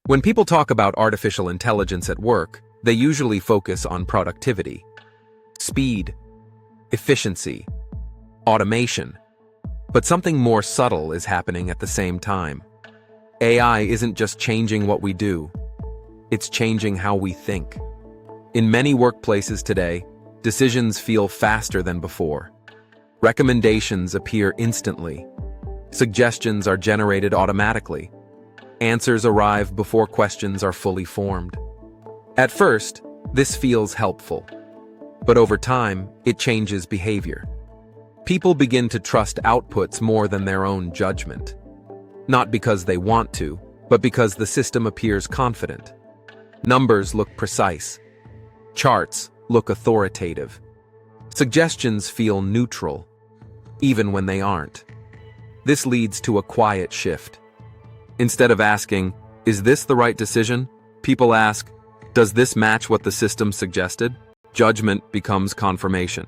When people talk about artificial intelligence at work, they usually focus on productivity, speed, efficiency, automation. But something more subtle is happening at the same time. AI isn't just changing what we do, it's changing how we think. In many workplaces today, decisions feel faster than before. Recommendations appear instantly. Suggestions are generated automatically. Answers arrive before questions are fully formed. At first, this feels helpful. But over time, it changes behavior. People begin to trust outputs more than their own judgment. Not because they want to, but because the system appears confident. Numbers look precise. Charts look authoritative. Suggestions feel neutral, even when they aren't. This leads to a quiet shift. Instead of asking, "Is this the right decision?" people ask, "Does this match what the system suggested?" Judgment becomes confirmation.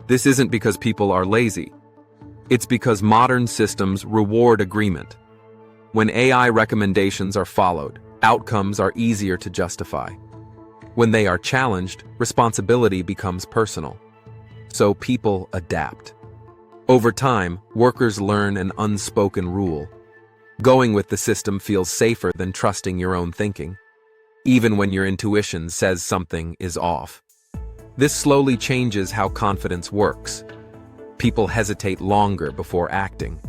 This isn't because people are lazy. It's because modern systems reward agreement. When AI recommendations are followed, outcomes are easier to justify. When they are challenged, responsibility becomes personal. So people adapt. Over time, workers learn an unspoken rule. Going with the system feels safer than trusting your own thinking, even when your intuition says something is off. This slowly changes how confidence works. People hesitate longer before acting.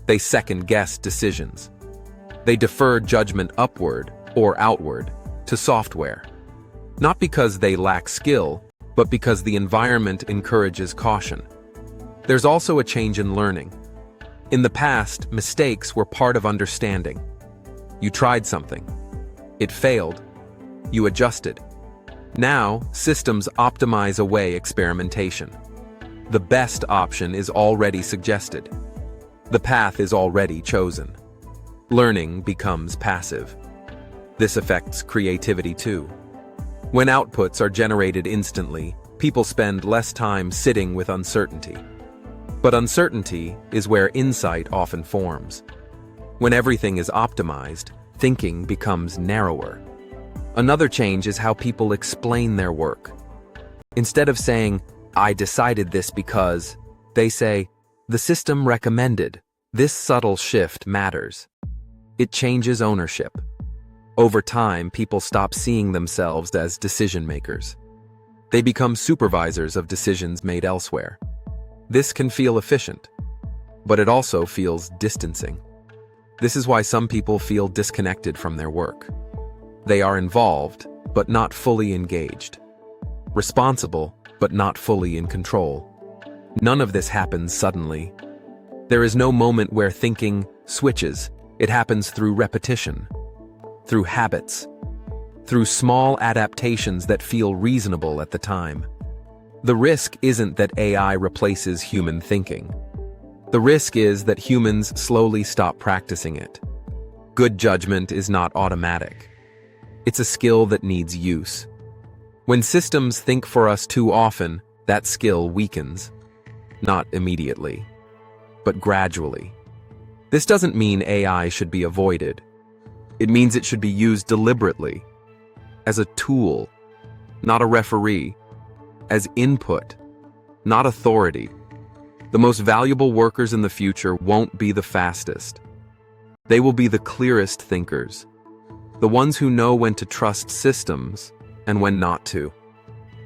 They second-guess decisions. They defer judgment upward or outward to software. Not because they lack skill, but because the environment encourages caution. There's also a change in learning. In the past, mistakes were part of understanding. You tried something. It failed. You adjusted. Now, systems optimize away experimentation. The best option is already suggested. The path is already chosen. Learning becomes passive. This affects creativity too. When outputs are generated instantly, people spend less time sitting with uncertainty. But uncertainty is where insight often forms. When everything is optimized, thinking becomes narrower. Another change is how people explain their work. Instead of saying, "I decided this because," they say, "The system recommended." This subtle shift matters. It changes ownership. Over time, people stop seeing themselves as decision makers. They become supervisors of decisions made elsewhere. This can feel efficient, but it also feels distancing. This is why some people feel disconnected from their work. They are involved, but not fully engaged. Responsible, but not fully in control. None of this happens suddenly. There is no moment where thinking switches. It happens through repetition, through habits, through small adaptations that feel reasonable at the time. The risk isn't that AI replaces human thinking. The risk is that humans slowly stop practicing it. Good judgment is not automatic. It's a skill that needs use. When systems think for us too often, that skill weakens. Not immediately, but gradually. This doesn't mean AI should be avoided. It means it should be used deliberately, as a tool, not a referee, as input, not authority. The most valuable workers in the future won't be the fastest. They will be the clearest thinkers, the ones who know when to trust systems and when not to.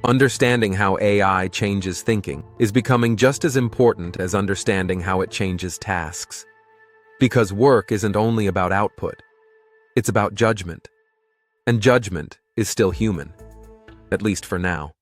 Understanding how AI changes thinking is becoming just as important as understanding how it changes tasks. Because work isn't only about output, it's about judgment. And judgment is still human, at least for now.